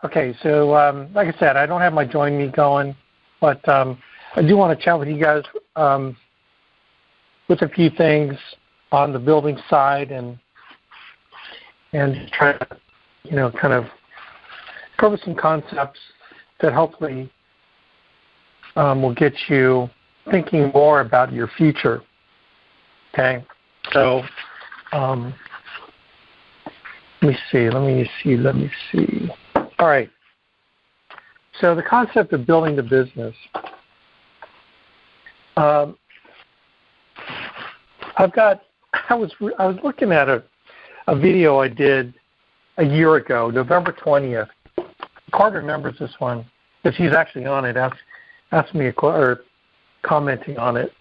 Okay, so like I said, I don't have my Join Me going, but I do want to chat with you guys with a few things on the building side and try to, kind of cover some concepts that hopefully will get you thinking more about your future. Okay, so let me see. All right. So the concept of building the business. I was looking at a video I did a year ago, November 20th. Carter remembers this one because he's actually on it. Asked me or commenting on it.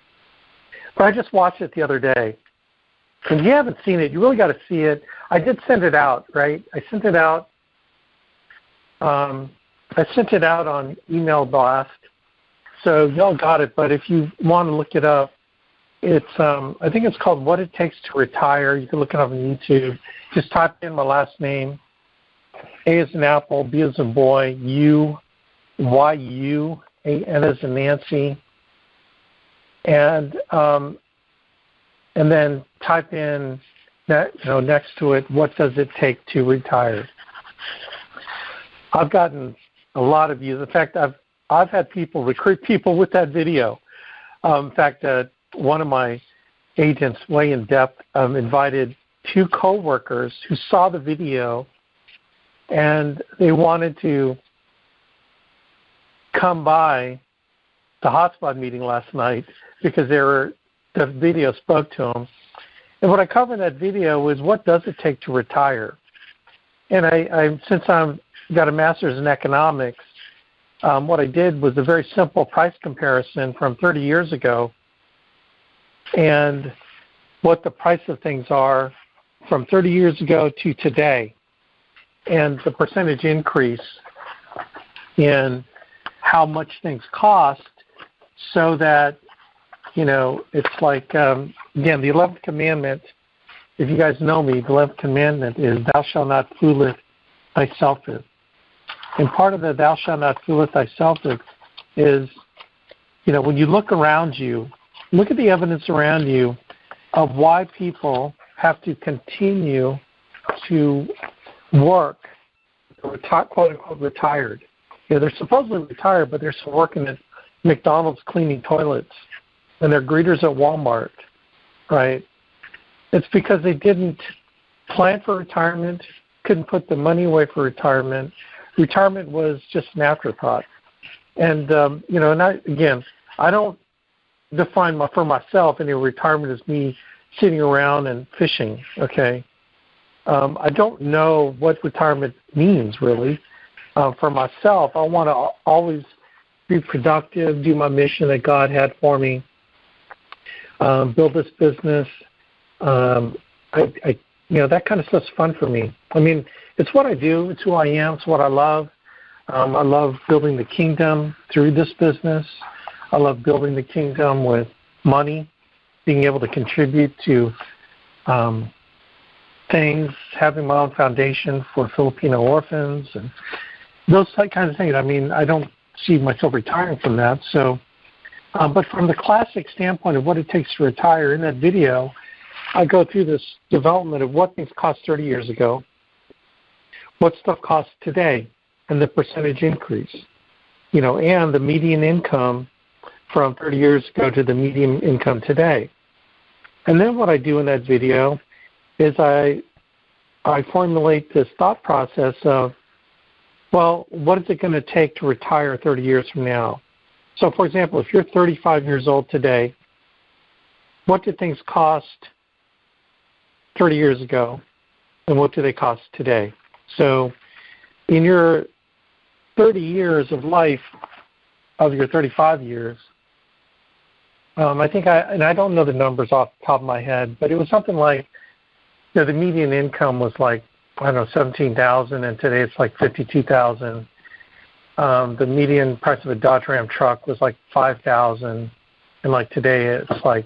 But I just watched it the other day. And if you haven't seen it, you really got to see it. I did send it out, right? I sent it out on email blast, so y'all got it. But if you want to look it up, it's I think it's called "What It Takes to Retire." You can look it up on YouTube. Just type in my last name: A as in apple, B as in boy, U, Y U, A N as in Nancy, and then type in that, next to it, what does it take to retire? I've gotten a lot of views. In fact, I've had people recruit people with that video. In fact, one of my agents, way in depth, invited 2 coworkers who saw the video, and they wanted to come by the hotspot meeting last night because the video spoke to them. And what I covered in that video was what does it take to retire. And since I've got a master's in economics, what I did was a very simple price comparison from 30 years ago and what the price of things are from 30 years ago to today, and the percentage increase in how much things cost, so that, it's like, again, the 11th commandment, if you guys know me, the 11th commandment is thou shalt not fooleth thyself with. And part of the thou shalt not fooleth thyself with is, when you look around you, look at the evidence around you of why people have to continue to work, quote unquote retired. They're supposedly retired, but they're still working at McDonald's cleaning toilets, and they're greeters at Walmart, right? It's because they didn't plan for retirement, couldn't put the money away for retirement. Retirement was just an afterthought. And, I don't define for myself any retirement as me sitting around and fishing, okay? I don't know what retirement means, really. For myself, I want to always be productive, do my mission that God had for me, build this business. That kind of stuff's fun for me. I mean, it's what I do. It's who I am. It's what I love. I love building the kingdom through this business. I love building the kingdom with money, being able to contribute to things, having my own foundation for Filipino orphans, and those kinds of things. I mean, I don't see myself retiring from that. So, but from the classic standpoint of what it takes to retire, in that video, I go through this development of what things cost 30 years ago, what stuff costs today, and the percentage increase, and the median income from 30 years ago to the median income today. And then what I do in that video is I formulate this thought process of, well, what is it going to take to retire 30 years from now? So, for example, if you're 35 years old today, what did things cost 30 years ago, and what do they cost today? So in your 30 years of life, of your 35 years, I think I don't know the numbers off the top of my head, but it was something like, the median income was like, I don't know, $17,000, and today it's like $52,000. The median price of a Dodge Ram truck was like $5,000, and like today it's like,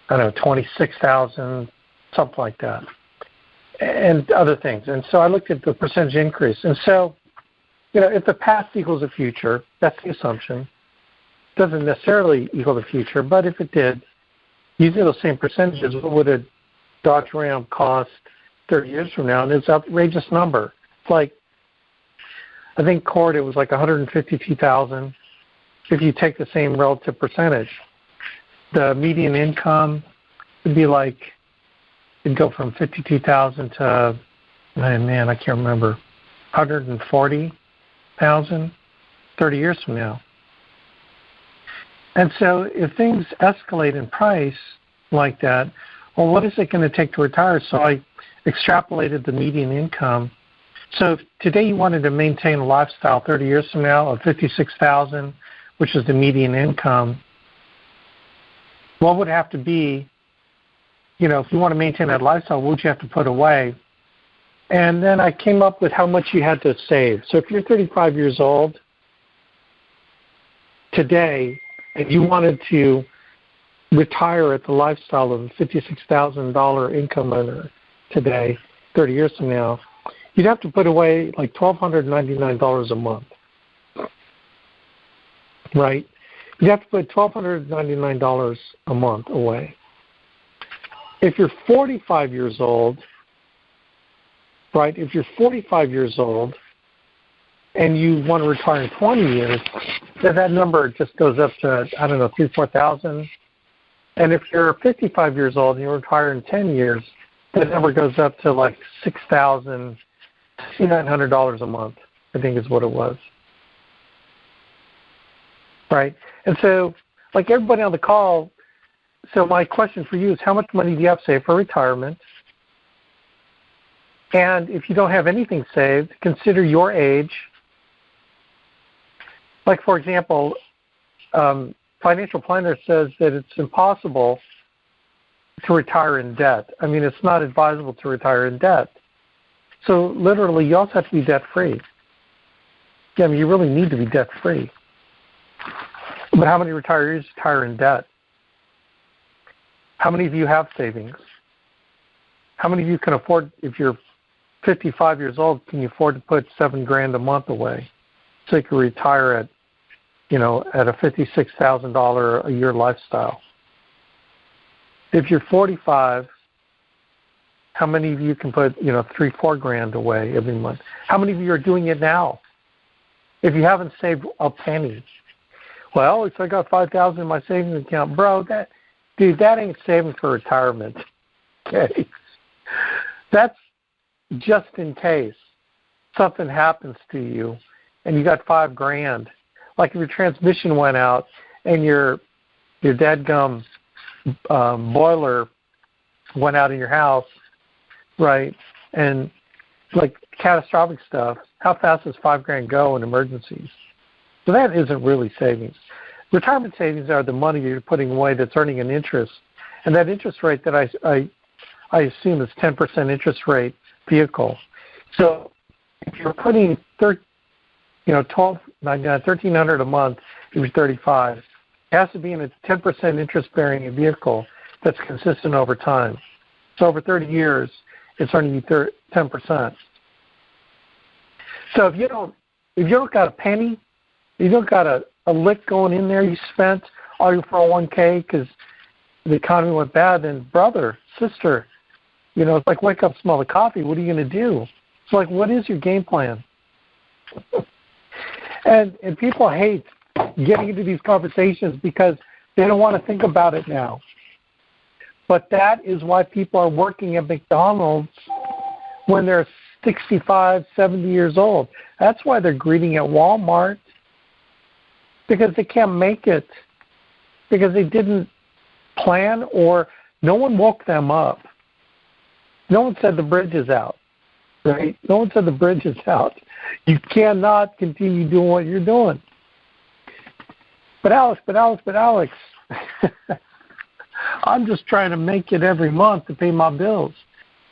I don't know, $26,000, something like that, and other things. And so I looked at the percentage increase. And so if the past equals the future, that's the assumption. Doesn't necessarily equal the future, but if it did, using those same percentages, what would a Dodge Ram cost 30 years from now? And it's an outrageous number. It's like, I think Cord, it was like $152,000. If you take the same relative percentage, the median income would be like, it'd go from 52,000 to, man, I can't remember, 140,000 30 years from now. And so if things escalate in price like that, well, what is it going to take to retire? So I extrapolated the median income. So if today you wanted to maintain a lifestyle 30 years from now of 56,000, which is the median income, what would have to be, if you want to maintain that lifestyle, what would you have to put away? And then I came up with how much you had to save. So if you're 35 years old today and you wanted to retire at the lifestyle of a $56,000 income earner today, 30 years from now, you'd have to put away like $1,299 a month, right? You'd have to put $1,299 a month away. If you're 45 years old, right, if you're 45 years old and you want to retire in 20 years, then that number just goes up to, 3,000-4,000. And if you're 55 years old and you retire in 10 years, that number goes up to like $6,000, $6,900 a month, I think is what it was. Right? And so, like everybody on the call, so my question for you is, how much money do you have saved for retirement? And if you don't have anything saved, consider your age. Like, for example, financial planner says that it's impossible to retire in debt. I mean, it's not advisable to retire in debt. So literally, you also have to be debt-free. Yeah, I mean, you really need to be debt-free. But how many retirees retire in debt? How many of you have savings? How many of you can afford, if you're 55 years old, can you afford to put $7,000 a month away so you can retire at, at a $56,000 a year lifestyle? If you're 45, how many of you can put, $3,000-$4,000 away every month? How many of you are doing it now? If you haven't saved a penny, well, if I got $5,000 in my savings account, bro, that ain't saving for retirement. Okay, that's just in case something happens to you and you got $5,000. Like if your transmission went out and your dadgum boiler went out in your house, right? And like catastrophic stuff, how fast does $5,000 go in emergencies? So that isn't really savings. Retirement savings are the money you're putting away that's earning an interest, and that interest rate that I assume is 10% interest rate vehicle. So if you're putting $1,300 a month if you're 35, it has to be in a 10% interest bearing vehicle that's consistent over time. So over 30 years, it's earning you 10%. So if you don't got a penny, you don't got a lick going in there, you spent all your 401k because the economy went bad, then brother, sister, it's like wake up, smell the coffee. What are you going to do? It's like, what is your game plan? and people hate getting into these conversations because they don't want to think about it now. But that is why people are working at McDonald's when they're 65, 70 years old. That's why they're greeting at Walmart, because they can't make it, because they didn't plan or no one woke them up. No one said the bridge is out, right? No one said the bridge is out. You cannot continue doing what you're doing. But Alex, I'm just trying to make it every month to pay my bills.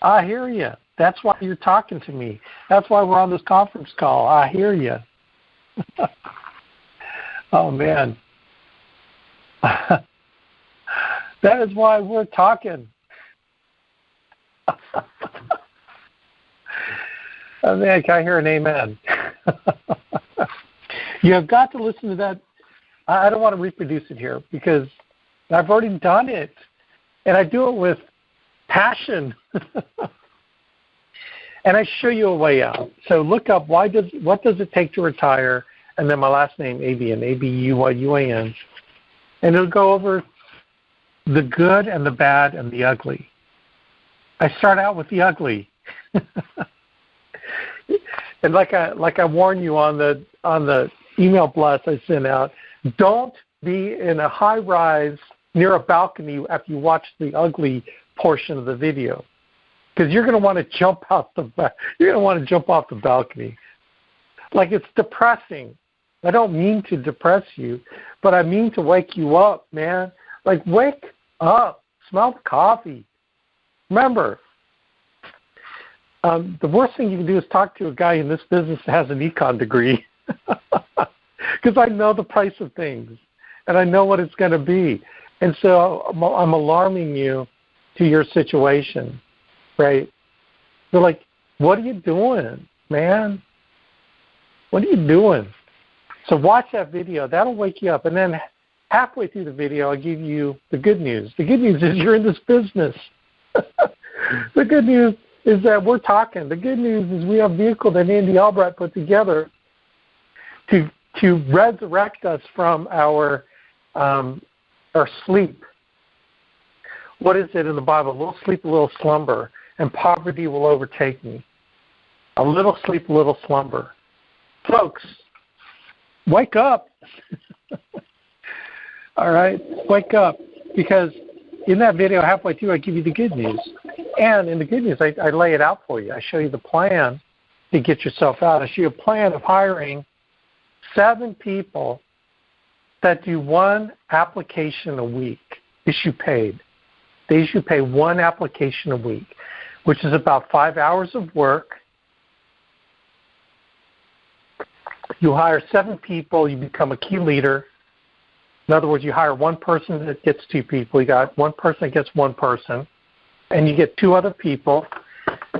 I hear you. That's why you're talking to me. That's why we're on this conference call. I hear you. Oh, man. That is why we're talking. Oh, man, can I hear an amen? You have got to listen to that. I don't want to reproduce it here because I've already done it, and I do it with passion. And I show you a way out. So look up what does it take to retire, and then my last name, Abuyuan, Abuyuan, and it'll go over the good and the bad and the ugly. I start out with the ugly. And like I warned you on the email blast I sent out, don't be in a high rise near a balcony after you watch the ugly portion of the video, because you're going to want to jump off the balcony. Like, it's depressing. I don't mean to depress you, but I mean to wake you up, man. Like, wake up. Smell the coffee. Remember, the worst thing you can do is talk to a guy in this business that has an econ degree, because I know the price of things, and I know what it's going to be. And so I'm alarming you to your situation, right? They're like, what are you doing, man? What are you doing? So watch that video. That'll wake you up. And then halfway through the video, I'll give you the good news. The good news is you're in this business. The good news is that we're talking. The good news is we have a vehicle that Andy Albright put together to resurrect us from our sleep. What is it in the Bible? A little sleep, a little slumber, and poverty will overtake me. A little sleep, a little slumber. Folks, wake up. All right? Wake up. Because in that video, halfway through, I give you the good news. And in the good news, I lay it out for you. I show you the plan to get yourself out. I show you a plan of hiring 7 people that do 1 application a week, issue paid. They issue pay 1 application a week, which is about 5 hours of work. You hire 7 people, you become a key leader. In other words, you hire 1 person that gets 2 people. You got 1 person that gets 1 person, and you get 2 other people,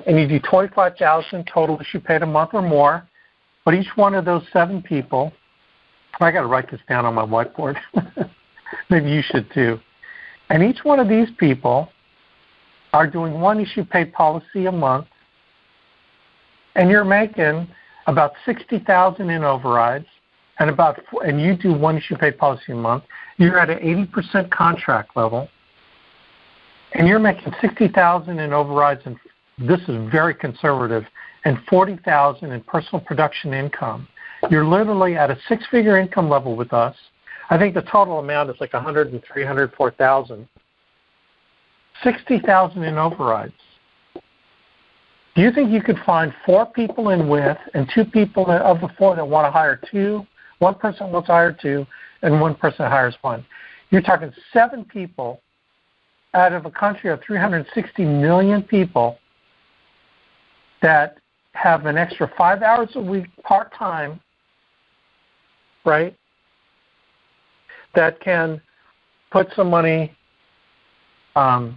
and you do $25,000 total issue paid a month or more. But each one of those 7 people, I got to write this down on my whiteboard. Maybe you should too. And each one of these people are doing 1 issue paid policy a month, and you're making about $60,000 in overrides, and you do 1 issue paid policy a month. You're at an 80% contract level, and you're making $60,000 in overrides, and this is very conservative, and $40,000 in personal production income. You're literally at a 6-figure income level with us. I think the total amount is like $103,000, $104,000. $60,000 in overrides. Do you think you could find 4 people in with and 2 people of the 4 that want to hire 2? 1 person wants to hire 2, and 1 person hires 1. You're talking 7 people out of a country of 360 million people that have an extra 5 hours a week part-time, right, that can put some money or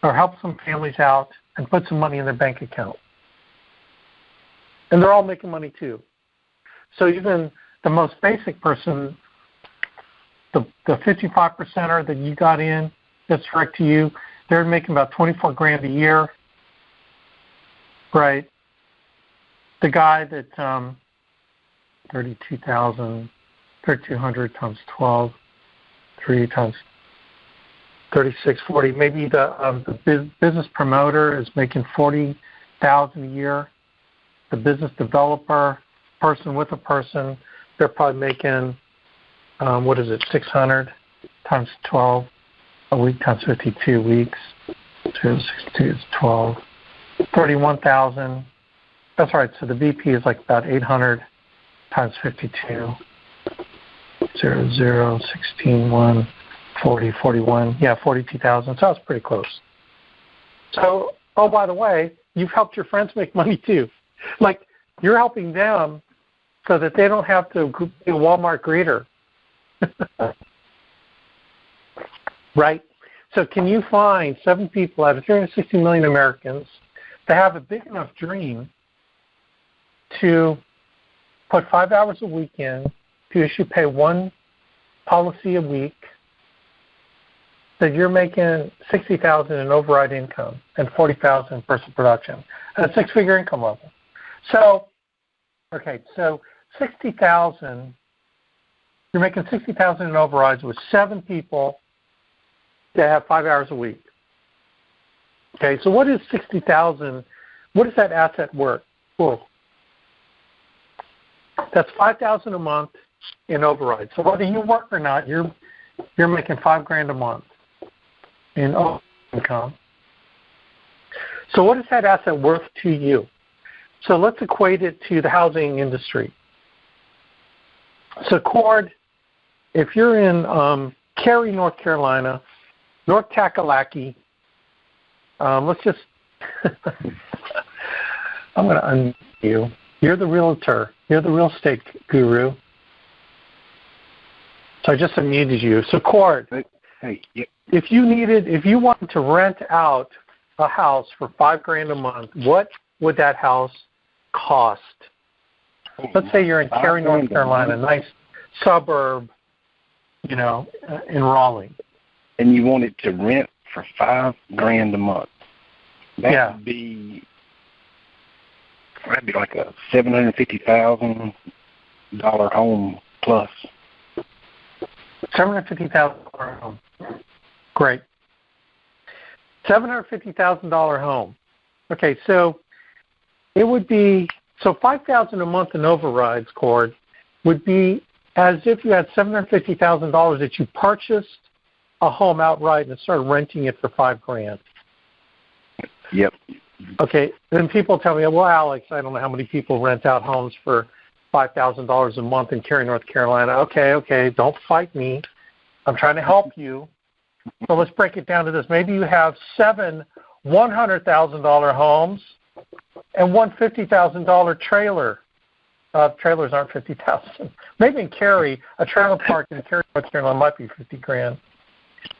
help some families out and put some money in their bank account. And they're all making money too. So even the most basic person, the 55%er that you got in, that's direct to you, they're making about $24,000 a year, right? The guy that 3,200 times 12, 3 times 36, 40. Maybe the business promoter is making $40,000 a year. The business developer, person with a person, they're probably making 600 times 12 a week times 52 weeks. 262 is 12. 31,000. That's right. So the VP is like about 800 times 52. 0, 16, 1, 40, 41. Yeah, 42,000. So that's pretty close. So, oh, by the way, you've helped your friends make money too. Like, you're helping them so that they don't have to be a Walmart greeter. Right? So can you find 7 people out of 360 million Americans that have a big enough dream to put 5 hours a week in, you should pay one policy a week, that you're making $60,000 in override income and $40,000 in personal production at a six-figure income level. So, okay, so $60,000. You're making $60,000 in overrides with 7 people that have 5 hours a week. Okay, so what is $60,000? What is that asset worth? Well, that's $5,000 a month in overrides. So whether you work or not, you're making $5,000 a month in income. So what is that asset worth to you? So let's equate it to the housing industry. So Cord, if you're in Cary, North Carolina, North Kakalaki, let's just, I'm going to unmute you. You're the realtor. You're the real estate guru. So I just unmuted you. So Cord, hey, yep. if you wanted to rent out a house for $5,000 a month, what would that house cost? Let's say you're in Cary, North Carolina, a nice suburb, in Raleigh. And you want it to rent for $5,000 a month. That'd be like a $750,000 home plus. $750,000 home. Great. $750,000 home. Okay, so it would be $5,000 a month in overrides, Cord, would be as if you had $750,000 that you purchased a home outright and started renting it for $5,000. Yep. Okay. Then people tell me, well, Alex, I don't know how many people rent out homes for $5,000 a month in Cary, North Carolina. Okay. Don't fight me. I'm trying to help you. So let's break it down to this. Maybe you have 7 $100,000 homes and one $50,000 trailer. Trailers aren't $50,000. Maybe in Cary, a trailer park in Cary, North Carolina might be $50,000.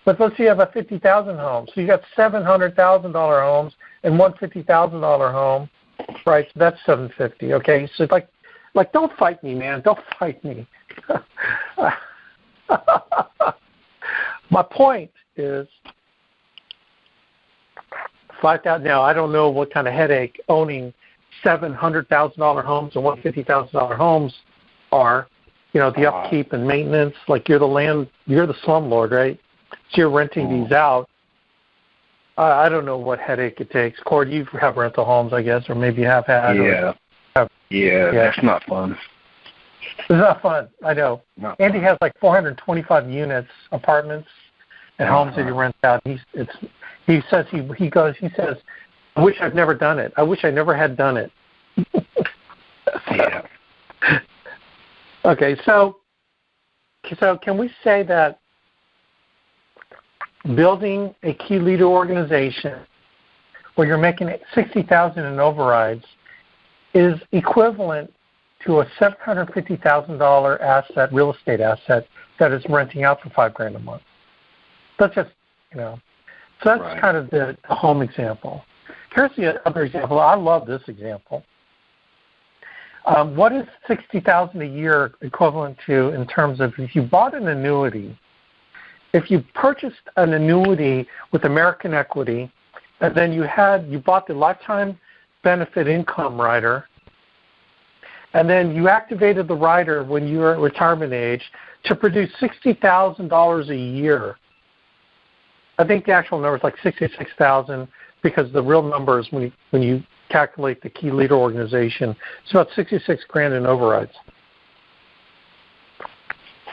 But let's say you have a 50,000 home. So you got $700,000 homes and one $50,000 home, right? So that's $750. Okay, so like don't fight me, man. Don't fight me. My point is $5,000. Now I don't know what kind of headache owning $700,000 homes and $150,000 homes are. The upkeep and maintenance. Like you're the slumlord, right? So you're renting these out. I don't know what headache it takes. Cord, you have rental homes, I guess, or maybe you have had. Yeah, that's not fun. It's not fun. I know. Not Andy fun. has like 425 units, apartments, and homes that he rents out. He says, I wish I'd never done it. I wish I never had done it. Yeah. Okay, so can we say that building a key leader organization where you're making $60,000 in overrides is equivalent to a $750,000 asset, real estate asset, that is renting out for $5,000 a month? That's just, so that's right. Kind of the home example. Here's the other example. I love this example. What is $60,000 a year equivalent to in terms of if you bought an annuity? If you purchased an annuity with American Equity, and then you bought the lifetime benefit income rider, and then you activated the rider when you were at retirement age to produce $60,000 a year. I think the actual number is like $66,000 because the real number is when you calculate the key leader organization, it's about $66,000 in overrides.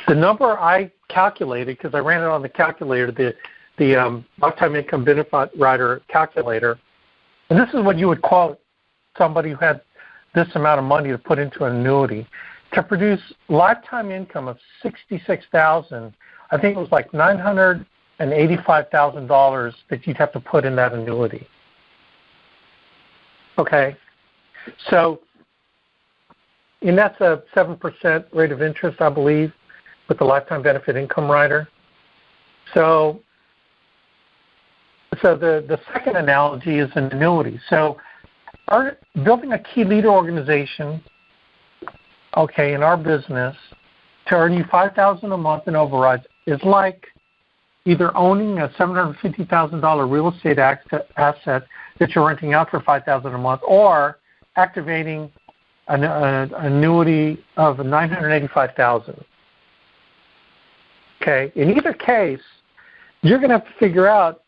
The number I calculated, because I ran it on the calculator, the lifetime income benefit rider calculator, and this is what you would call somebody who had this amount of money to put into an annuity, to produce lifetime income of $66,000. I think it was like $985,000 that you'd have to put in that annuity. Okay, and that's a 7% rate of interest, I believe, with the lifetime benefit income rider. So the second analogy is an annuity. So building a key leader organization okay, in our business, to earn you $5,000 a month in overrides is like either owning a $750,000 real estate asset that you're renting out for $5,000 a month, or activating an annuity of $985,000. Okay, in either case, you're going to have to figure out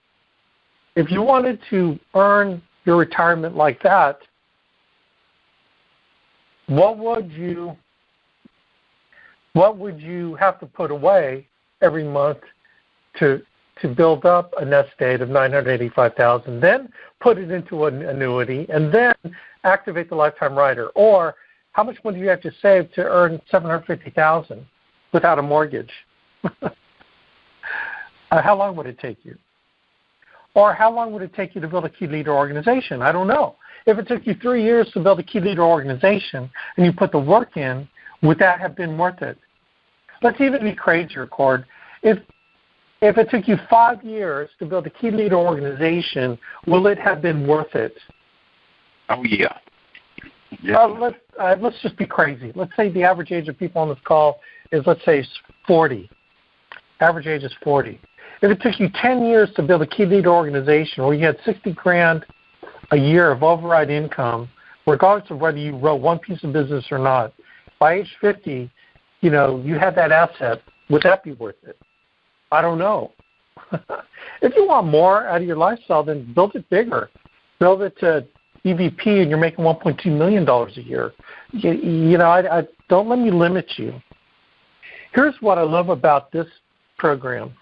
if you wanted to earn your retirement like that, what would you have to put away every month to build up a nest egg of $985,000, then put it into an annuity, and then activate the lifetime rider? Or how much money do you have to save to earn $750,000 without a mortgage? How long would it take you? Or how long would it take you to build a key leader organization? I don't know. If it took you 3 years to build a key leader organization and you put the work in, would that have been worth it? Let's even be crazier, Cord. If it took you 5 years to build a key leader organization, will it have been worth it? Oh, yeah. Let's just be crazy. Let's say the average age of people on this call is, let's say, 40. Average age is 40. If it took you 10 years to build a key leader organization where you had $60,000 a year of override income, regardless of whether you wrote one piece of business or not, by age 50, you had that asset, would that be worth it? I don't know. If you want more out of your lifestyle, then build it bigger. Build it to EVP and you're making $1.2 million a year. I don't let me limit you. Here's what I love about this program.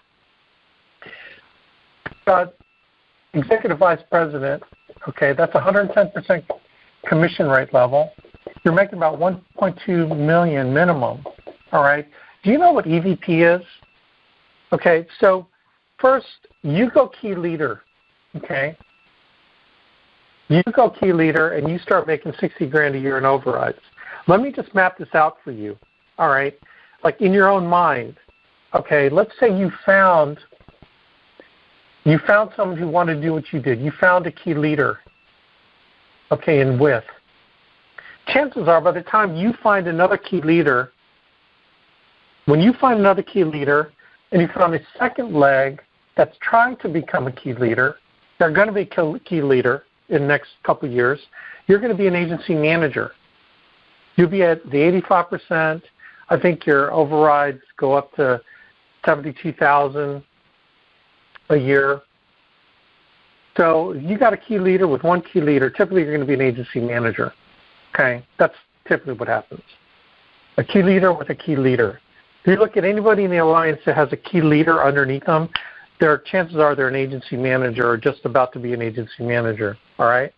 Executive Vice President, okay, that's 110% commission rate level. You're making about $1.2 million minimum, all right? Do you know what EVP is? Okay, so first, you go key leader, okay? You go key leader and you start making $60,000 a year in overrides. Let me just map this out for you, all right? Like in your own mind, okay, let's say you found someone who wanted to do what you did. You found a key leader, okay, in width. Chances are by the time you find another key leader, when you find another key leader and you found a second leg that's trying to become a key leader, they're going to be a key leader in the next couple of years, you're going to be an agency manager. You'll be at the 85%. I think your overrides go up to $72,000 a year. So you got a key leader with one key leader. Typically, you're going to be an agency manager. Okay, that's typically what happens. A key leader with a key leader. If you look at anybody in the alliance that has a key leader underneath them, their chances are they're an agency manager or just about to be an agency manager. All right.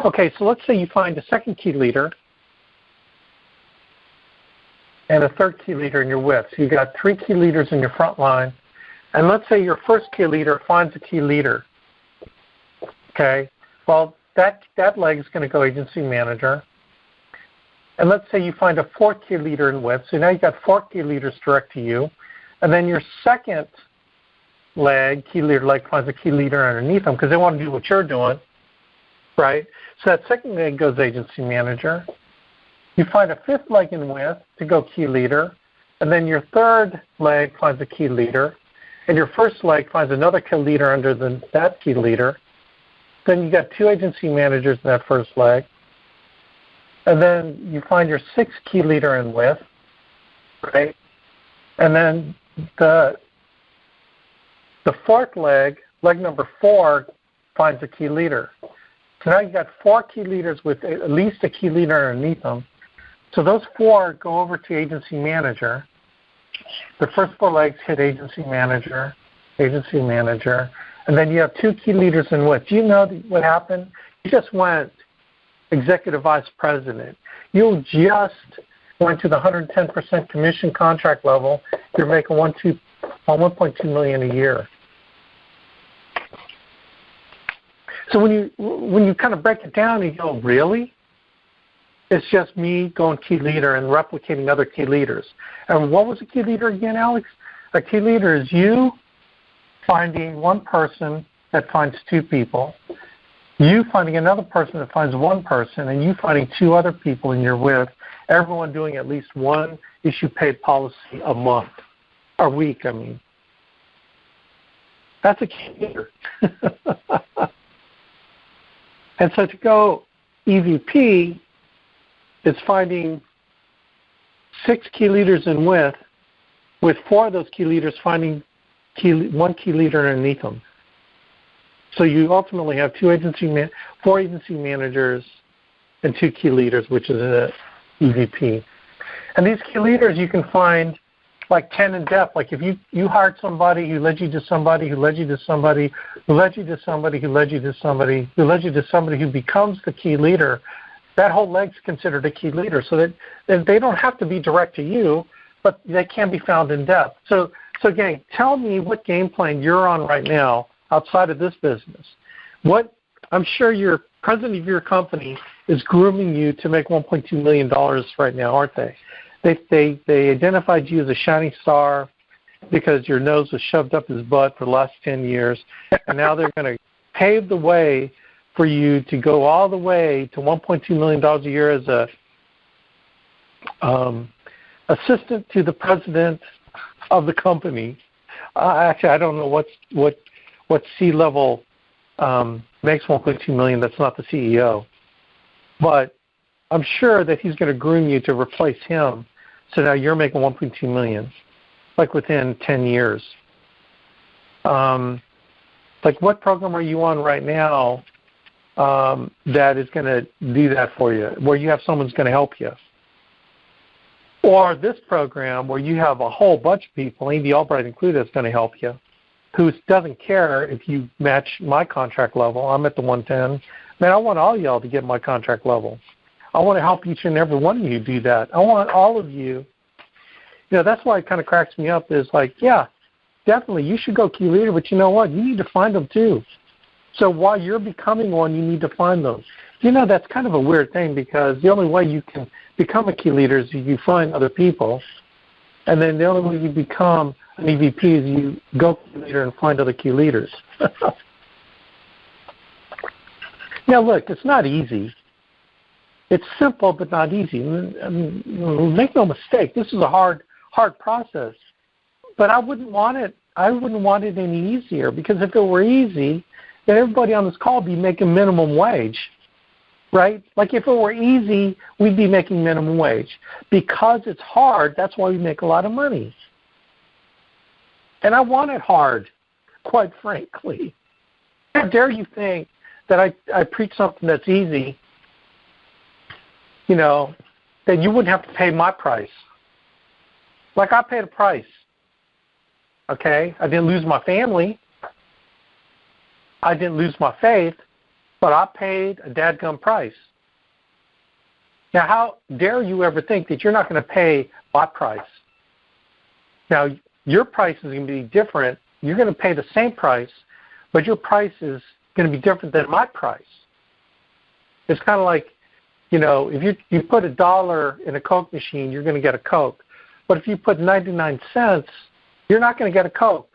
Okay, so let's say you find a second key leader and a third key leader in your width. So you got 3 key leaders in your front line. And let's say your first key leader finds a key leader. Okay, well, that leg is going to go agency manager. And let's say you find a 4th key leader in width. So now you've got 4 key leaders direct to you. And then your second leg, key leader leg, finds a key leader underneath them because they want to do what you're doing, right? So that second leg goes agency manager. You find a 5th leg in width to go key leader. And then your 3rd leg finds a key leader. And your first leg finds another key leader under that key leader. Then you got 2 agency managers in that first leg. And then you find your 6th key leader in width, right? And then the 4th leg number 4, finds a key leader. So now you've got 4 key leaders with at least a key leader underneath them. So those 4 go over to agency manager. The first 4 legs hit agency manager, and then you have 2 key leaders in width. Do you know what happened? You just went executive vice president. You just went to the 110% commission contract level. You're making $1.2 million a year. So when you kind of break it down, you go, really? It's just me going key leader and replicating other key leaders. And what was a key leader again, Alex? A key leader is you finding one person that finds 2 people. you finding another person that finds one person, and you finding two other people and you're with, everyone doing at least one issue paid policy a month, or week, I mean. That's a key leader. And so to go EVP is finding 6 key leaders in with 4 of those key leaders finding one key leader underneath them. So you ultimately have 4 agency managers and 2 key leaders, which is an EVP. And these key leaders you can find like 10 in depth. Like if you hired somebody who led you to somebody, who led you to somebody, who led you to somebody, who led you to somebody, who led you to somebody who becomes the key leader, that whole leg's considered a key leader. So that they don't have to be direct to you, but they can be found in depth. So gang, tell me what game plan you're on right now outside of this business. What I'm sure your president of your company is grooming you to make $1.2 million right now, aren't they? They identified you as a shining star because your nose was shoved up his butt for the last 10 years, and now they're going to pave the way for you to go all the way to $1.2 million a year as a assistant to the president of the company. Actually, I don't know what C-level makes $1.2 million. That's not the CEO, but I'm sure that he's going to groom you to replace him. So now you're making $1.2 million, like within 10 years. Like what program are you on right now that is going to do that for you, where you have someone's going to help you? Or this program where you have a whole bunch of people, Andy Albright included, that's going to help you, who doesn't care if you match my contract level. I'm at the 110. Man, I want all y'all to get my contract level. I want to help each and every one of you do that. I want all of you. That's why it kind of cracks me up is like, yeah, definitely you should go key leader, but you know what? You need to find them too. So while you're becoming one, you need to find them. That's kind of a weird thing because the only way you can become a key leader is you find other people. And then the only way you become an EVP is you go key leader and find other key leaders. Now, look, it's not easy. It's simple but not easy. Make no mistake, this is a hard process. But I wouldn't want it any easier, because if it were easy, then everybody on this call would be making minimum wage, right? Like if it were easy, we'd be making minimum wage. Because it's hard, that's why we make a lot of money. And I want it hard, quite frankly. How dare you think that I preach something that's easy, then you wouldn't have to pay my price. Like I paid a price, okay? I didn't lose my family. I didn't lose my faith, but I paid a dadgum price. Now, how dare you ever think that you're not going to pay my price? Now, your price is going to be different. You're going to pay the same price, but your price is going to be different than my price. It's kind of like, if you put $1 in a Coke machine, you're going to get a Coke. But if you put 99 cents, you're not going to get a Coke.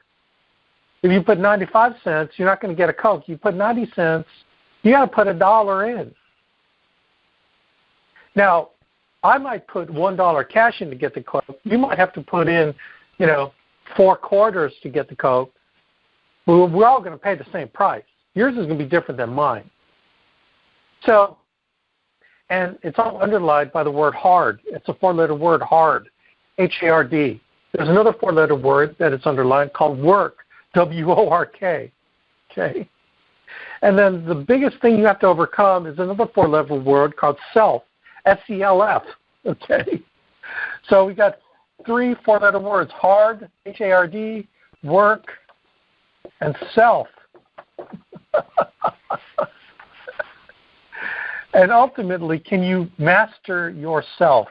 If you put 95 cents, you're not going to get a Coke. You put 90 cents, you got to put $1 in. Now, I might put $1 cash in to get the Coke. You might have to put in, 4 quarters to get the Coke. We're all going to pay the same price. Yours is going to be different than mine. So, and it's all underlined by the word hard. It's a 4-letter word, hard, H-A-R-D. There's another 4-letter word that it's underlined called work, W-O-R-K, okay? And then the biggest thing you have to overcome is another 4-letter word called self, S-E-L-F, okay? So we got 3 4-letter words, hard, H-A-R-D, work, and self. And ultimately, can you master yourself?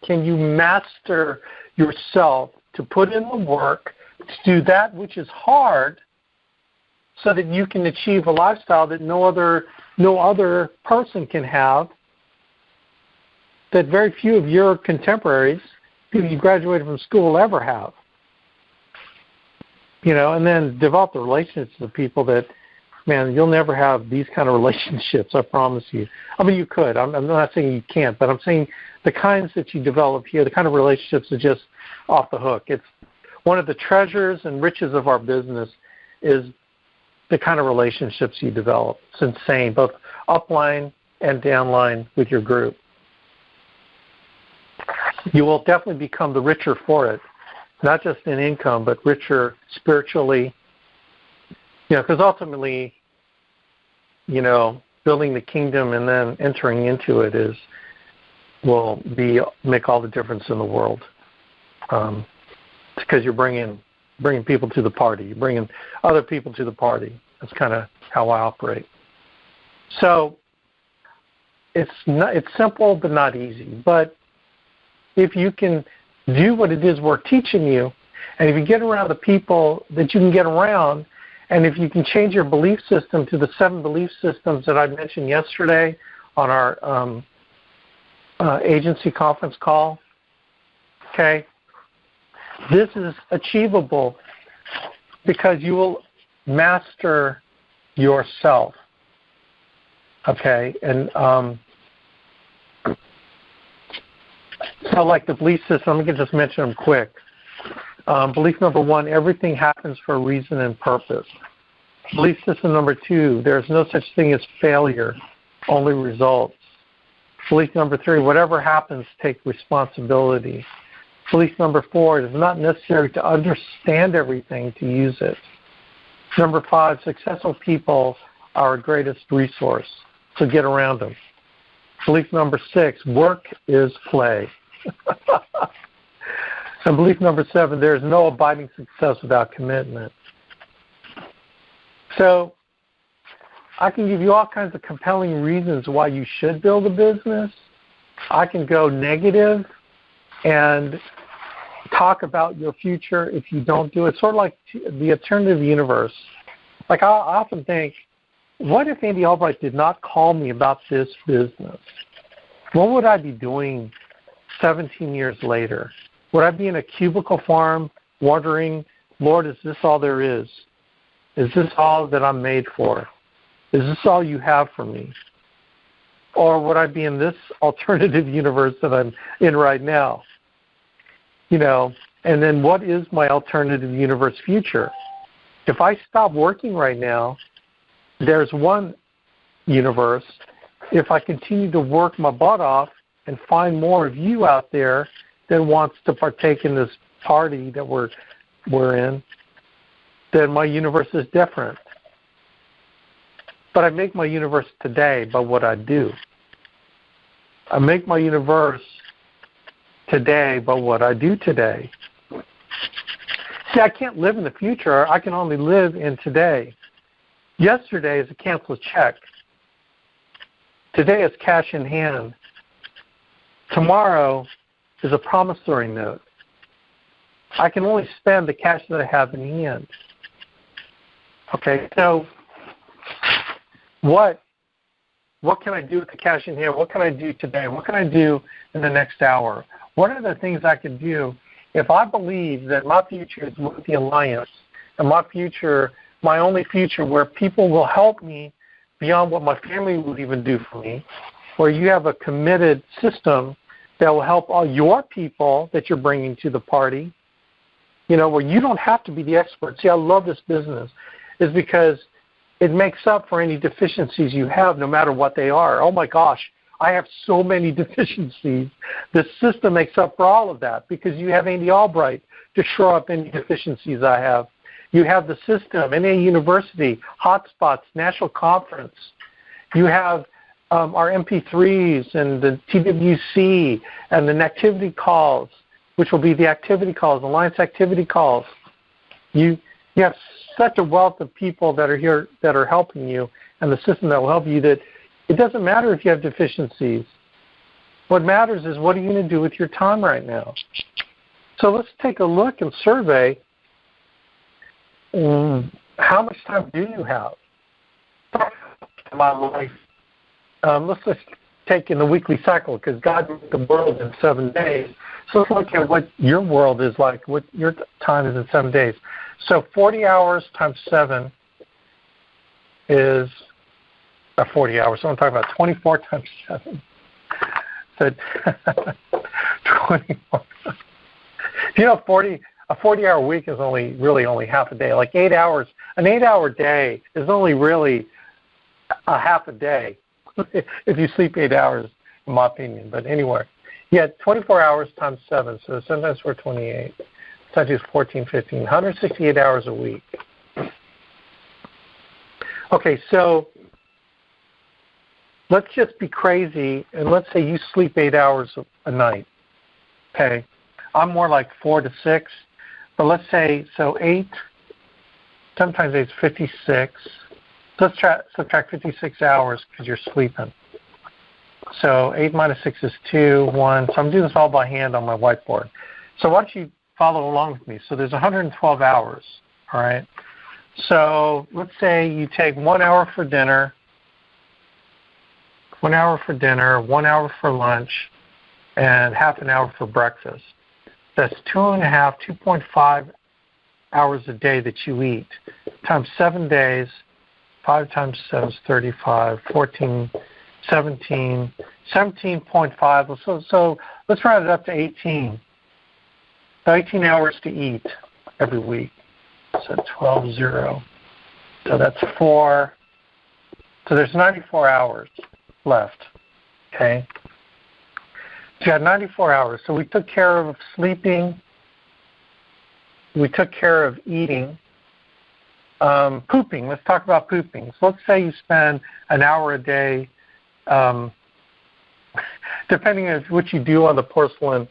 Can you master yourself to put in the work, to do that which is hard, so that you can achieve a lifestyle that no other person can have, that very few of your contemporaries, people you graduated from school, ever have? And then develop the relationships with people that man, you'll never have these kind of relationships, I promise you. I mean, you could. I'm not saying you can't, but I'm saying the kinds that you develop here, the kind of relationships are just off the hook. It's one of the treasures and riches of our business is the kind of relationships you develop. It's insane, both upline and downline with your group. You will definitely become the richer for it, not just in income, but richer spiritually. Because ultimately, building the kingdom and then entering into it will make all the difference in the world. Because you're bringing people to the party. You're bringing other people to the party. That's kind of how I operate. So it's simple but not easy. But if you can do what it is we're teaching you, and if you get around the people that you can get around, and if you can change your belief system to the 7 belief systems that I mentioned yesterday on our agency conference call, okay, this is achievable because you will master yourself, okay? And so like the belief system, let me just mention them quick. Belief number 1, everything happens for a reason and purpose. Belief system number 2, there's no such thing as failure, only results. Belief number 3, whatever happens, take responsibility. Belief number 4, it is not necessary to understand everything to use it. Number 5, successful people are our greatest resource, so get around them. Belief number 6, work is play. And belief number 7, there is no abiding success without commitment. So I can give you all kinds of compelling reasons why you should build a business. I can go negative and talk about your future if you don't do it. Sort of like the alternative universe. Like I often think, what if Andy Albright did not call me about this business? What would I be doing 17 years later? Would I be in a cubicle farm wondering, Lord, is this all there is? Is this all that I'm made for? Is this all you have for me? Or would I be in this alternative universe that I'm in right now? And then what is my alternative universe future? If I stop working right now, there's one universe. If I continue to work my butt off and find more of you out there that wants to partake in this party that we're in, then my universe is different. But I make my universe today by what I do. I make my universe today by what I do today. See, I can't live in the future. I can only live in today. Yesterday is a canceled check. Today is cash in hand. Tomorrow is a promissory note. I can only spend the cash that I have in hand. Okay, so what can I do with the cash in hand? What can I do today? What can I do in the next hour? What are the things I can do if I believe that my future is with the Alliance and my only future where people will help me beyond what my family would even do for me, where you have a committed system that will help all your people that you're bringing to the party, where you don't have to be the expert. See, I love this business, is because it makes up for any deficiencies you have, no matter what they are. Oh my gosh, I have so many deficiencies. The system makes up for all of that because you have Andy Albright to shore up any deficiencies I have. You have the system, NA University, hotspots, national conference. You have our MP3s and the TWC and the activity calls, which will be the activity calls, Alliance activity calls. You have such a wealth of people that are here that are helping you and the system that will help you that it doesn't matter if you have deficiencies. What matters is what are you going to do with your time right now? So let's take a look and survey how much time do you have in my life. Let's just take in the weekly cycle because God made the world in 7 days. So let's look at what your world is like, what your time is in 7 days. So 40 hours times 7 is 40 hours. So I'm talking about 24 times 7. So 24. You know, a 40-hour week is really only half a day. Like 8 hours, an 8-hour day is only really a half a day if you sleep 8 hours, in my opinion. But anyway, yeah, 24 hours times 7. So sometimes we're 28. Sometimes it's 14, 15, 168 hours a week. Okay, so let's just be crazy, and let's say you sleep 8 hours a night. Okay, I'm more like 4 to 6, but let's say, so 8, sometimes it's 56. Let's subtract 56 hours because you're sleeping. So 8 minus 6 is 2, 1. So I'm doing this all by hand on my whiteboard. So why don't you follow along with me? So there's 112 hours, all right? So let's say you take 1 hour for dinner, 1 hour for dinner, 1 hour for lunch, and half an hour for breakfast. That's 2.5 hours a day that you eat, times 7 days. 5 times 7 is 35, 14, 17, 17.5. So let's round it up to 18. So 18 hours to eat every week. So 12, 0. So that's 4. So there's 94 hours left. Okay? So you got 94 hours. So we took care of sleeping. We took care of eating. Pooping. Let's talk about pooping. So let's say you spend an hour a day, depending on what you do on the porcelain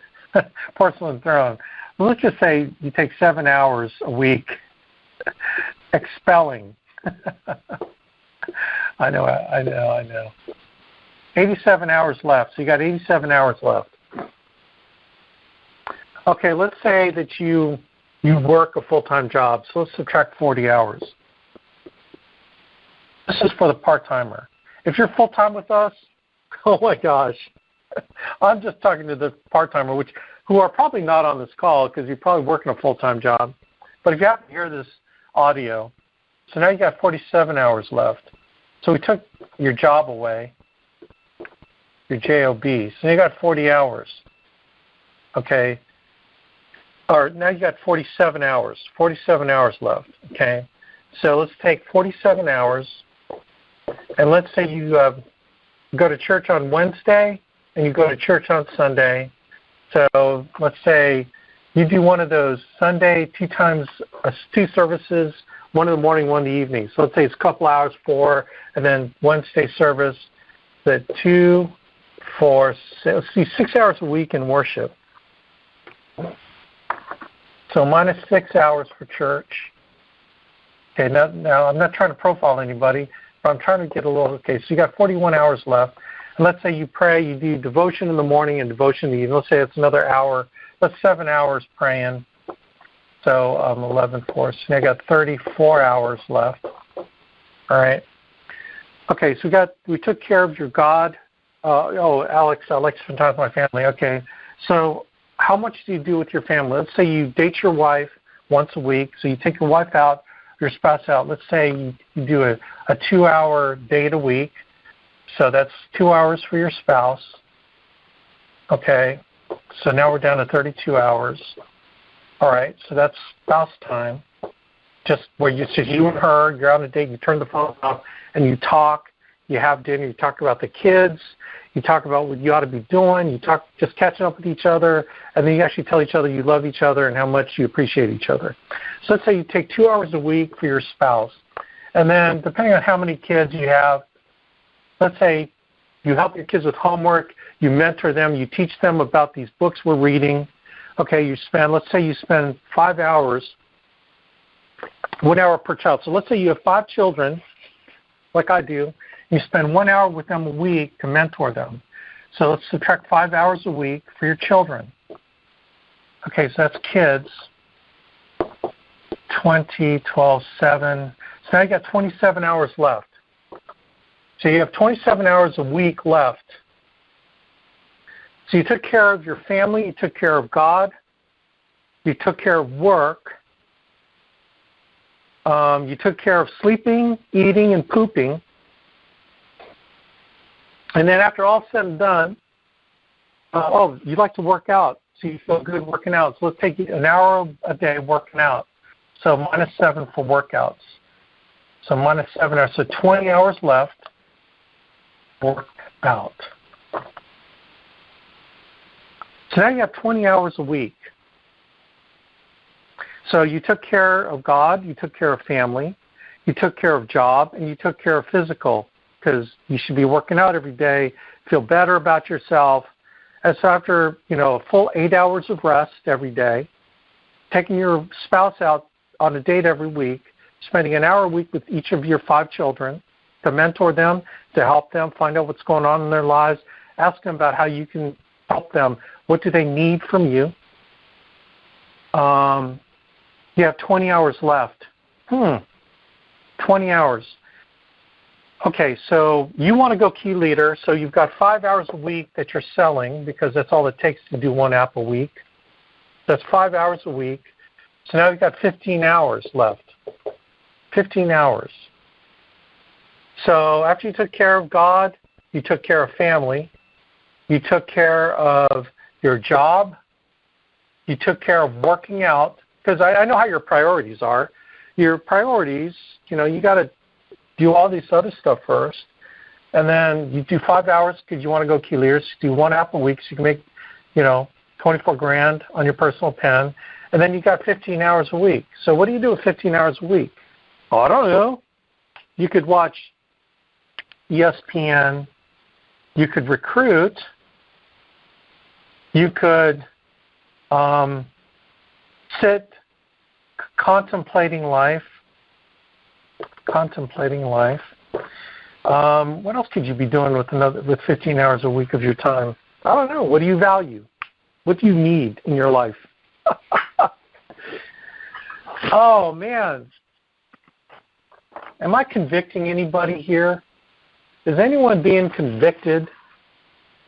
throne. Let's just say you take 7 hours a week expelling. I know. 87 hours left. So you got 87 hours left. Okay, let's say that you work a full-time job, so let's subtract 40 hours. This is for the part-timer. If you're full-time with us, oh my gosh, I'm just talking to the part-timer, who are probably not on this call because you're probably working a full-time job. But if you happen to hear this audio, so now you got 47 hours left. So we took your job away, your JOB, so now you got 40 hours. Okay. Or now you got 47 hours. 47 hours left. Okay, so let's take 47 hours, and let's say you go to church on Wednesday and you go to church on Sunday. So let's say you do one of those Sunday 2 services, one in the morning, one in the evening. So let's say it's a couple hours, 4, and then Wednesday service, the 2, 4, 6, 6 hours a week in worship. So minus 6 hours for church. Okay, now I'm not trying to profile anybody, but I'm trying to get a little, okay, so you got 41 hours left. And let's say you pray, you do devotion in the morning and devotion in the evening. Let's say it's another hour. That's 7 hours praying. So 11, 4. So now you got 34 hours left. All right. Okay, so we took care of your God. Alex, I like to spend time with my family. Okay, so how much do you do with your family? Let's say you date your wife once a week. So you take your wife out, your spouse out. Let's say you do a 2-hour date a week. So that's 2 hours for your spouse. Okay, so now we're down to 32 hours. All right, so that's spouse time. Just where you and her, you're on a date, you turn the phone off, and you talk. You have dinner, you talk about the kids, you talk about what you ought to be doing, you talk just catching up with each other, and then you actually tell each other you love each other and how much you appreciate each other. So let's say you take 2 hours a week for your spouse, and then depending on how many kids you have, let's say you help your kids with homework, you mentor them, you teach them about these books we're reading. Okay, let's say you spend 5 hours, 1 hour per child. So let's say you have 5 children, like I do. You spend 1 hour with them a week to mentor them. So let's subtract 5 hours a week for your children. Okay, so that's kids. 20, 12, 7. So now you got 27 hours left. So you have 27 hours a week left. So you took care of your family, you took care of God, you took care of work, You took care of sleeping, eating, and pooping. And then after all said and done, you like to work out, so you feel good working out. So let's take an hour a day working out. So -7 for workouts. So -7 hours. So 20 hours left. Work out. So now you have 20 hours a week. So you took care of God, you took care of family, you took care of job, and you took care of physical, because you should be working out every day, feel better about yourself. And so after, a full 8 hours of rest every day, taking your spouse out on a date every week, spending an hour a week with each of your 5 children to mentor them, to help them find out what's going on in their lives, ask them about how you can help them. What do they need from you? You have 20 hours left. 20 hours. Okay, so you want to go key leader, so you've got 5 hours a week that you're selling, because that's all it takes to do one app a week. That's 5 hours a week. So now you've got 15 hours left. 15 hours. So after you took care of God, you took care of family, you took care of your job, you took care of working out, because I know how your priorities are. Your priorities, you got to do all this other stuff first, and then you do 5 hours because you want to go key leaders. Do one app a week so you can make, 24 grand on your personal pen, and then you got 15 hours a week. So what do you do with 15 hours a week? Oh, I don't know. You could watch ESPN. You could recruit. You could sit contemplating life. What else could you be doing with 15 hours a week of your time? I don't know. What do you value? What do you need in your life? Oh, man. Am I convicting anybody here? Is anyone being convicted?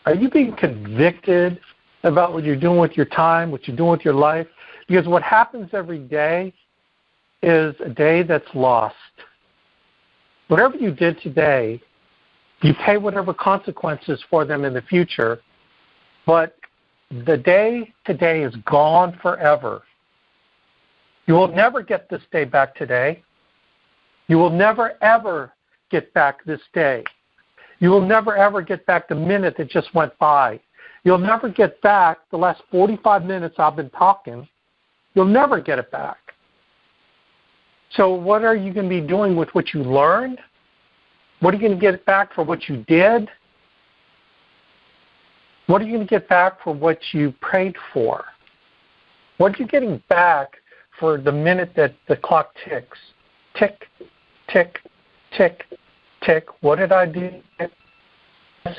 Are you being convicted about what you're doing with your time, what you're doing with your life? Because what happens every day is a day that's lost. Whatever you did today, you pay whatever consequences for them in the future, but the day today is gone forever. You will never get this day back today. You will never, ever get back this day. You will never, ever get back the minute that just went by. You'll never get back the last 45 minutes I've been talking. You'll never get it back. So what are you going to be doing with what you learned? What are you going to get back for what you did? What are you going to get back for what you prayed for? What are you getting back for the minute that the clock ticks? Tick, tick, tick, tick. What did I do?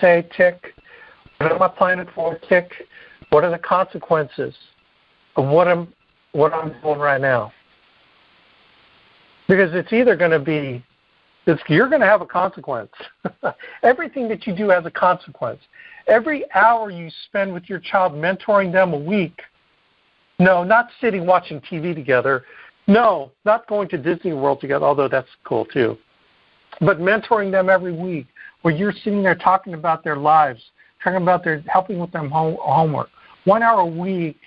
Say tick. What am I planning for? Tick. What are the consequences of what I'm doing right now? Because it's either going to be, you're going to have a consequence. Everything that you do has a consequence. Every hour you spend with your child mentoring them a week, no, not sitting watching TV together, no, not going to Disney World together, although that's cool too, but mentoring them every week, where you're sitting there talking about their lives, talking about helping with their homework. 1 hour a week.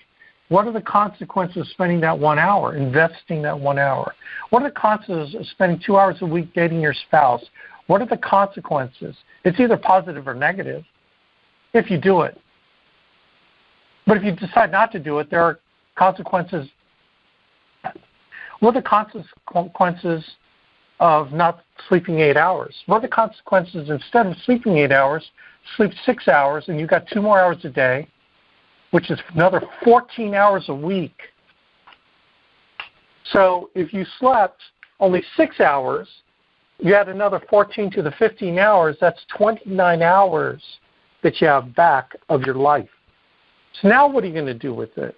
What are the consequences of spending that 1 hour, investing that 1 hour? What are the consequences of spending 2 hours a week dating your spouse? What are the consequences? It's either positive or negative if you do it. But if you decide not to do it, there are consequences. What are the consequences of not sleeping 8 hours? What are the consequences, instead of sleeping 8 hours, sleep 6 hours, and you got 2 more hours a day, which is another 14 hours a week. So if you slept only 6 hours, you add another 14 to the 15 hours, that's 29 hours that you have back of your life. So now what are you going to do with it?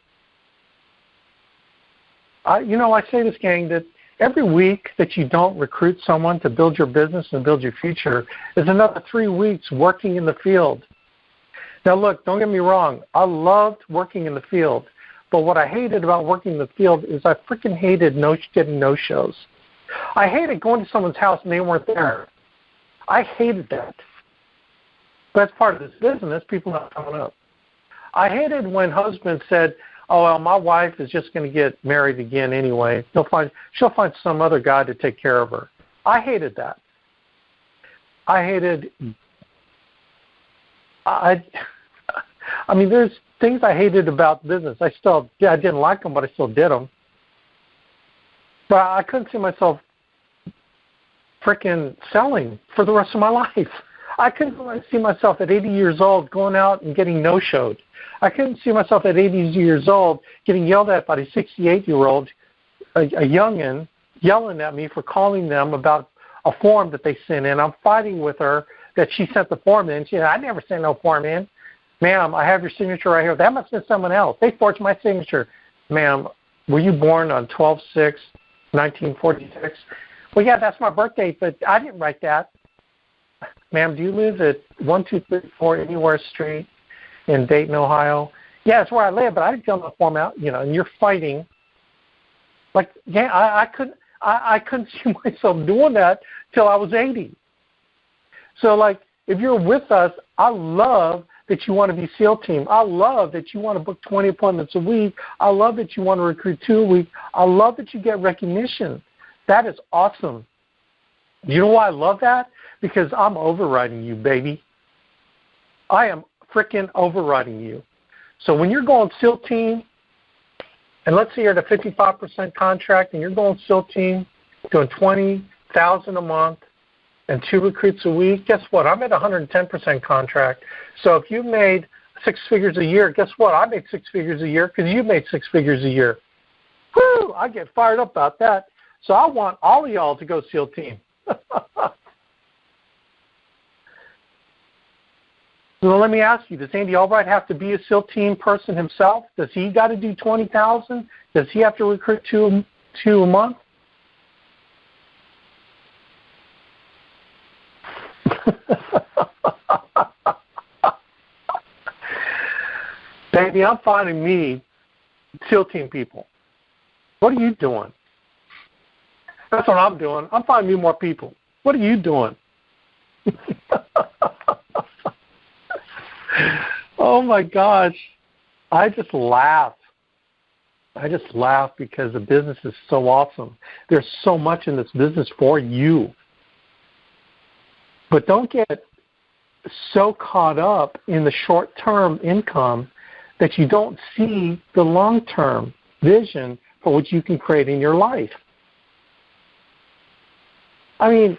I say this, gang, that every week that you don't recruit someone to build your business and build your future is another 3 weeks working in the field. Now, look, don't get me wrong. I loved working in the field. But what I hated about working in the field is I freaking hated getting no-shows. I hated going to someone's house and they weren't there. I hated that. But that's part of this business. People not coming up. I hated when husbands said, "Oh, well, my wife is just going to get married again anyway. She'll find some other guy to take care of her." I hated that. I mean, there's things I hated about business. I didn't like them, but I still did them. But I couldn't see myself freaking selling for the rest of my life. I couldn't see myself at 80 years old going out and getting no-showed. I couldn't see myself at 80 years old getting yelled at by a 68-year-old, a youngin, yelling at me for calling them about a form that they sent in. I'm fighting with her that she sent the form in. She said, "I never sent no form in." "Ma'am, I have your signature right here." "That must have been someone else. They forged my signature." "Ma'am, were you born on 12/6/1946? "Well, yeah, that's my birth date, but I didn't write that." "Ma'am, do you live at 1234 Anywhere Street in Dayton, Ohio?" "Yeah, that's where I live, but I didn't fill the form out." You know, and you're fighting. Like, yeah, I couldn't see myself doing that till I was 80. So, like, if you're with us, I love that you want to be SEAL team. I love that you want to book 20 appointments a week. I love that you want to recruit 2 a week. I love that you get recognition. That is awesome. You know why I love that? Because I'm overriding you, baby. I am freaking overriding you. So when you're going SEAL team, and let's say you're at a 55% contract and you're going SEAL team, doing $20,000 a month and 2 recruits a week, guess what? I'm at a 110% contract. So if you made 6 figures a year, guess what? I made 6 figures a year because you made 6 figures a year. Woo! I get fired up about that. So I want all of y'all to go SEAL team. So let me ask you, does Andy Albright have to be a SEAL team person himself? Does he got to do 20,000? Does he have to recruit two a month? Baby, I'm finding me SEAL team people. What are you doing? That's what I'm doing. I'm finding me more people. What are you doing? Oh my gosh. I just laugh. Because the business is so awesome. There's so much in this business for you. But don't get so caught up in the short-term income that you don't see the long-term vision for what you can create in your life. I mean,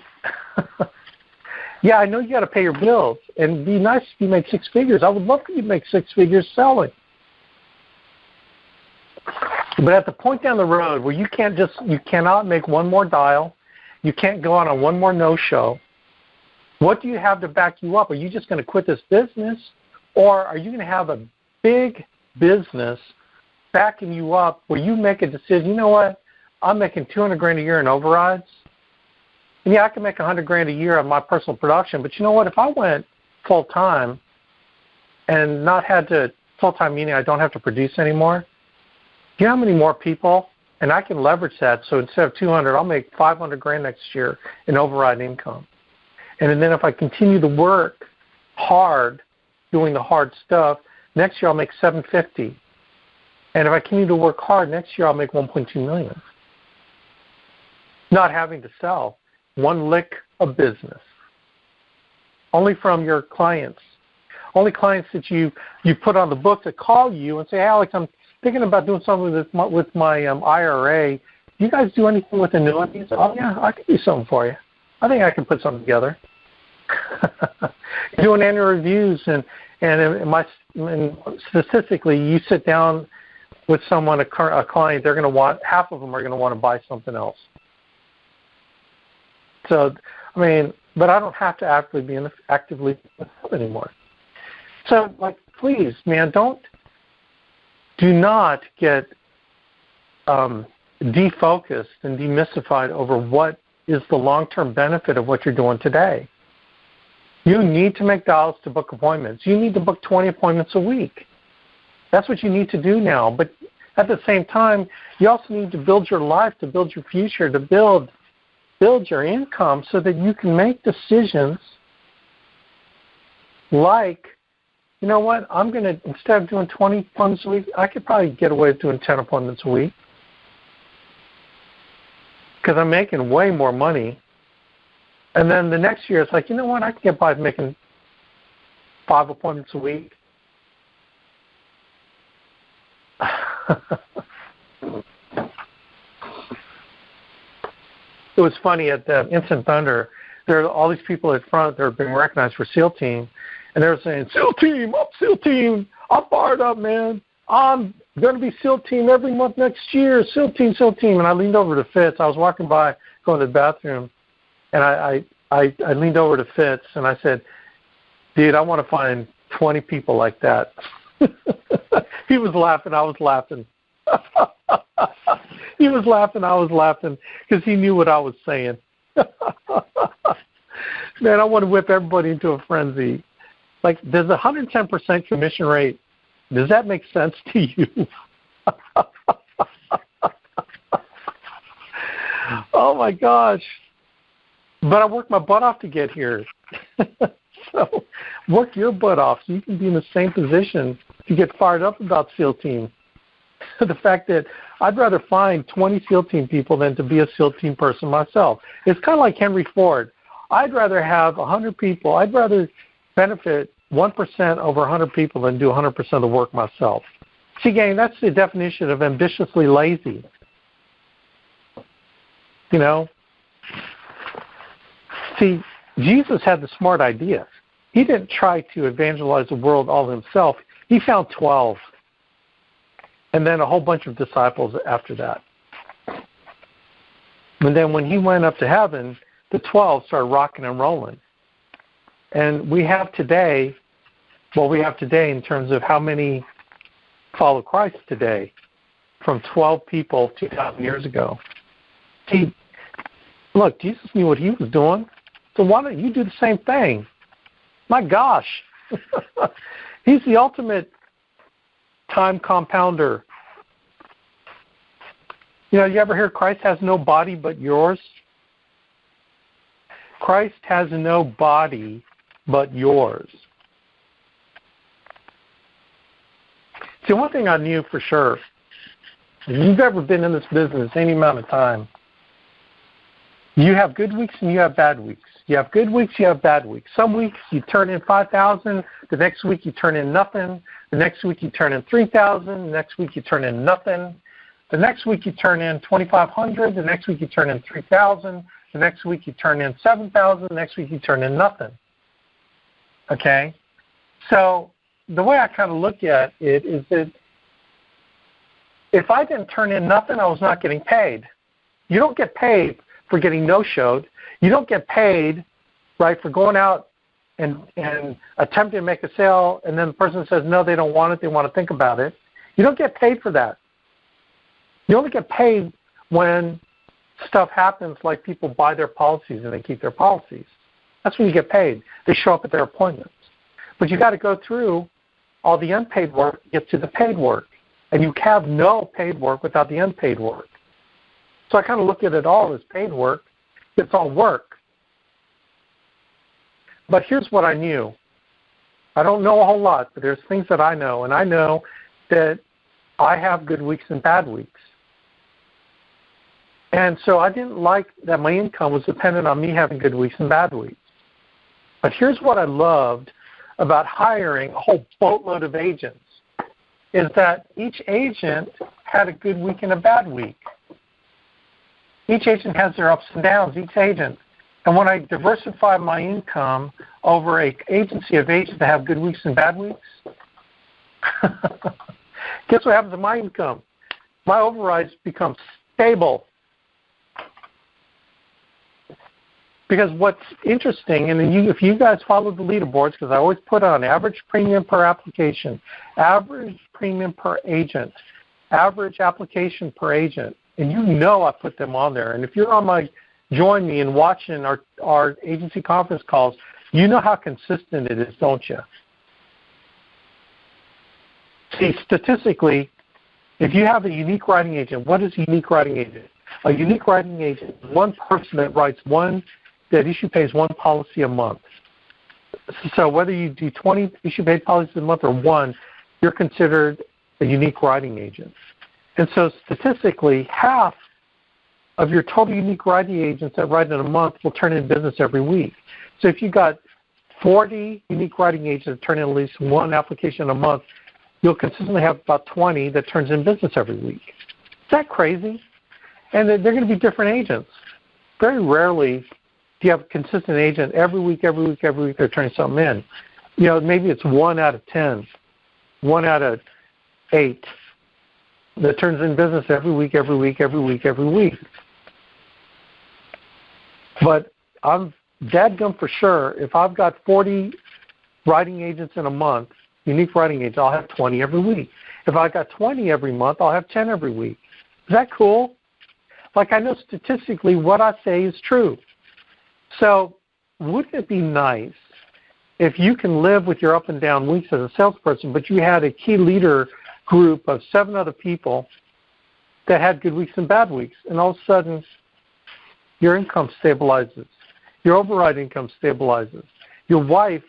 yeah, I know you got to pay your bills, and it'd be nice if you made 6 figures. I would love for you to make 6 figures selling. But at the point down the road where you cannot make one more dial, you can't go on a one more no-show, what do you have to back you up? Are you just going to quit this business, or are you going to have a big business backing you up where you make a decision, you know what, I'm making $200,000 a year in overrides. And yeah, I can make $100,000 a year on my personal production, but you know what, if I went full-time and not had to, full-time meaning I don't have to produce anymore, you know how many more people, and I can leverage that, so instead of $200,000, I'll make $500,000 next year in override income. And then if I continue to work hard, doing the hard stuff, next year I'll make $750,000. And if I continue to work hard, next year I'll make $1.2 million. Not having to sell one lick of business. Only from your clients. Only clients that you put on the book that call you and say, Alex, I'm thinking about doing something with my IRA. Do you guys do anything with annuities? Oh, yeah, I can do something for you. I think I can put something together. Doing annual reviews, and statistically, you sit down with someone, a client, they're going to want, half of them are going to want to buy something else. So, I mean, but I don't have to actively be with them anymore. So, like, please, man, do not get defocused and demystified over what is the long-term benefit of what you're doing today. You need to make dials to book appointments. You need to book 20 appointments a week. That's what you need to do now. But at the same time, you also need to build your life, to build your future, to build build your income so that you can make decisions like, you know what, I'm going to, instead of doing 20 appointments a week, I could probably get away with doing 10 appointments a week because I'm making way more money. And then the next year, it's like, you know what, I can get by making 5 appointments a week. It was funny at the Instant Thunder, there are all these people at front that are being recognized for SEAL Team, and they were saying, SEAL Team, up SEAL Team, I'm fired up, man. I'm going to be SEAL Team every month next year, SEAL Team, SEAL Team. And I leaned over to Fitz. I was walking by, going to the bathroom, and I leaned over to Fitz, and I said, dude, I want to find 20 people like that. He was laughing, I was laughing. He was laughing, I was laughing, because he knew what I was saying. Man, I want to whip everybody into a frenzy. Like, there's a 110% commission rate. Does that make sense to you? Oh, my gosh. But I worked my butt off to get here. So work your butt off so you can be in the same position to get fired up about SEAL Team. The fact that I'd rather find 20 SEAL Team people than to be a SEAL Team person myself. It's kind of like Henry Ford. I'd rather have 100 people. I'd rather benefit 1% over 100 people than do 100% of the work myself. See, gang, that's the definition of ambitiously lazy. You know? See, Jesus had the smart idea. He didn't try to evangelize the world all himself. He found 12. And then a whole bunch of disciples after that. And then when he went up to heaven, the 12 started rocking and rolling. And we have today, in terms of how many follow Christ today, from 12 people 2,000 years ago. Look, Jesus knew what he was doing, so why don't you do the same thing? My gosh. He's the ultimate time compounder. You know, you ever hear Christ has no body but yours? Christ has no body but yours. See, one thing I knew for sure, if you've ever been in this business any amount of time, you have good weeks and you have bad weeks. You have good weeks, you have bad weeks. Some weeks you turn in 5,000. The next week you turn in nothing. The next week you turn in 3,000. The next week you turn in nothing. The next week you turn in 2,500. The next week you turn in 3,000. The next week you turn in 7,000. The next week you turn in nothing. Okay? So the way I kind of look at it is that if I didn't turn in nothing, I was not getting paid. You don't get paid for getting no-showed. You don't get paid, right, for going out and attempting to make a sale, and then the person says, no, they don't want it, they want to think about it. You don't get paid for that. You only get paid when stuff happens, like people buy their policies and they keep their policies. That's when you get paid. They show up at their appointments. But you got to go through all the unpaid work to get to the paid work. And you have no paid work without the unpaid work. So I kind of look at it all as paid work. It's all work. But here's what I knew. I don't know a whole lot, but there's things that I know. And I know that I have good weeks and bad weeks. And so I didn't like that my income was dependent on me having good weeks and bad weeks. But here's what I loved about hiring a whole boatload of agents, is that each agent had a good week and a bad week. Each agent has their ups and downs, each agent. And when I diversify my income over an agency of agents that have good weeks and bad weeks, guess what happens to my income? My overrides become stable. Because what's interesting, and if you guys follow the leaderboards, because I always put on average premium per application, average premium per agent, average application per agent, and you know I put them on there. And if you're on my Join Me and watching our agency conference calls, you know how consistent it is, don't you? See, statistically, if you have a unique writing agent, what is a unique writing agent? A unique writing agent is one person that issue pays one policy a month. So whether you do 20 issue paid policies a month or one, you're considered a unique writing agent. And so statistically, half of your total unique writing agents that write in a month will turn in business every week. So if you got 40 unique writing agents that turn in at least one application a month, you'll consistently have about 20 that turns in business every week. Is that crazy? And they're going to be different agents. Very rarely do you have a consistent agent every week they're turning something in. You know, maybe it's 1 out of 10, 1 out of 8 that turns in business every week. But I'm dadgum for sure. If I've got 40 writing agents in a month, unique writing agents, I'll have 20 every week. If I've got 20 every month, I'll have 10 every week. Is that cool? Like, I know statistically what I say is true. So wouldn't it be nice if you can live with your up and down weeks as a salesperson, but you had a key leader group of 7 other people that had good weeks and bad weeks, and all of a sudden your income stabilizes, your override income stabilizes, your wife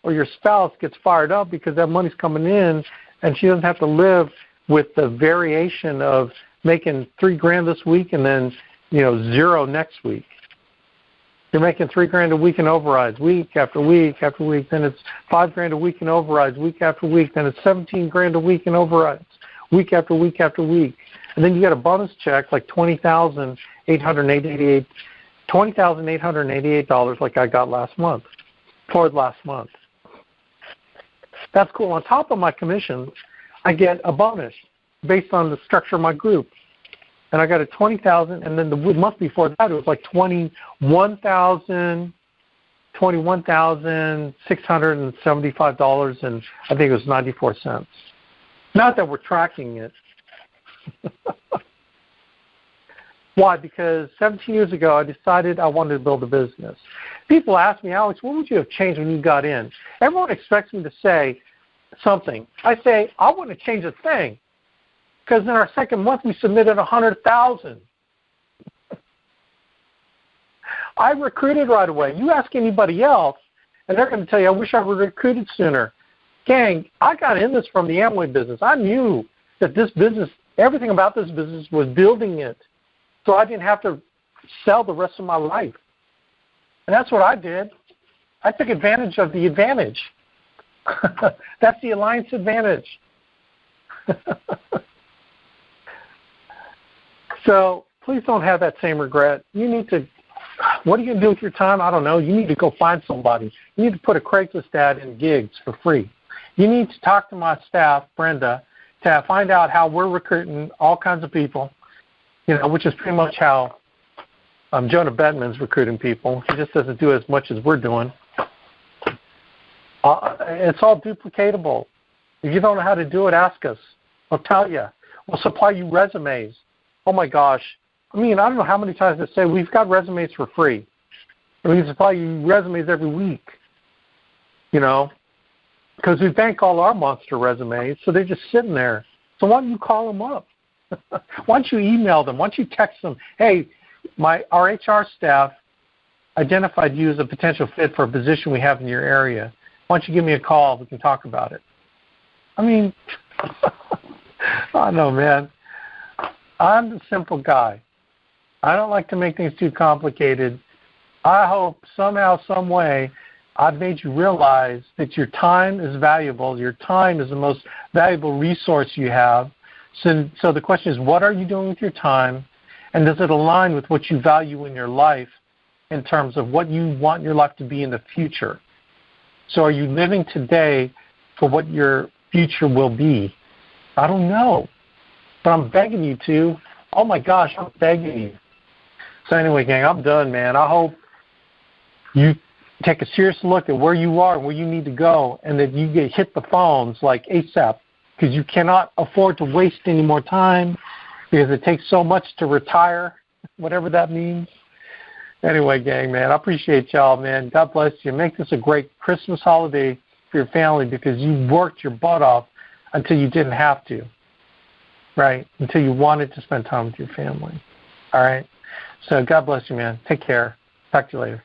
or your spouse gets fired up because that money's coming in and she doesn't have to live with the variation of making $3,000 this week and then, you know, 0 next week. You're making $3,000 a week in overrides, week after week after week. Then it's $5,000 a week in overrides, week after week. Then it's $17,000 a week in overrides, week after week after week. And then you get a bonus check like $20,888 like I got last month, toward last month. That's cool. On top of my commission, I get a bonus based on the structure of my group. And I got a $20,000, and then the month before that it was like $21,675, and I think it was 94 cents. Not that we're tracking it. Why? Because 17 years ago I decided I wanted to build a business. People ask me, Alex, what would you have changed when you got in? Everyone expects me to say something. I say, I wouldn't have changed a thing. Because in our second month, we submitted 100,000. I recruited right away. You ask anybody else, and they're going to tell you, I wish I were recruited sooner. Gang, I got in this from the Amway business. I knew that this business, everything about this business was building it. So I didn't have to sell the rest of my life. And that's what I did. I took advantage of the advantage. That's the alliance advantage. So please don't have that same regret. You need to, what are you going to do with your time? I don't know. You need to go find somebody. You need to put a Craigslist ad in gigs for free. You need to talk to my staff, Brenda, to find out how we're recruiting all kinds of people, you know, which is pretty much how Jonah Bedman's recruiting people. He just doesn't do as much as we're doing. It's all duplicatable. If you don't know how to do it, ask us. We'll tell you. We'll supply you resumes. Oh, my gosh. I mean, I don't know how many times I say we've got resumes for free. We can supply you resumes every week, you know, because we bank all our monster resumes, so they're just sitting there. So why don't you call them up? Why don't you email them? Why don't you text them? Hey, our HR staff identified you as a potential fit for a position we have in your area. Why don't you give me a call? We can talk about it. I mean, I know, man. I'm a simple guy. I don't like to make things too complicated. I hope somehow, some way, I've made you realize that your time is valuable. Your time is the most valuable resource you have. So the question is, what are you doing with your time? And does it align with what you value in your life in terms of what you want your life to be in the future? So are you living today for what your future will be? I don't know. But I'm begging you to. Oh, my gosh, I'm begging you. So anyway, gang, I'm done, man. I hope you take a serious look at where you are, where you need to go, and that you hit the phones like ASAP, because you cannot afford to waste any more time because it takes so much to retire, whatever that means. Anyway, gang, man, I appreciate y'all, man. God bless you. Make this a great Christmas holiday for your family because you worked your butt off until you didn't have to. Right, until you wanted to spend time with your family. All right. So God bless you, man. Take care. Talk to you later.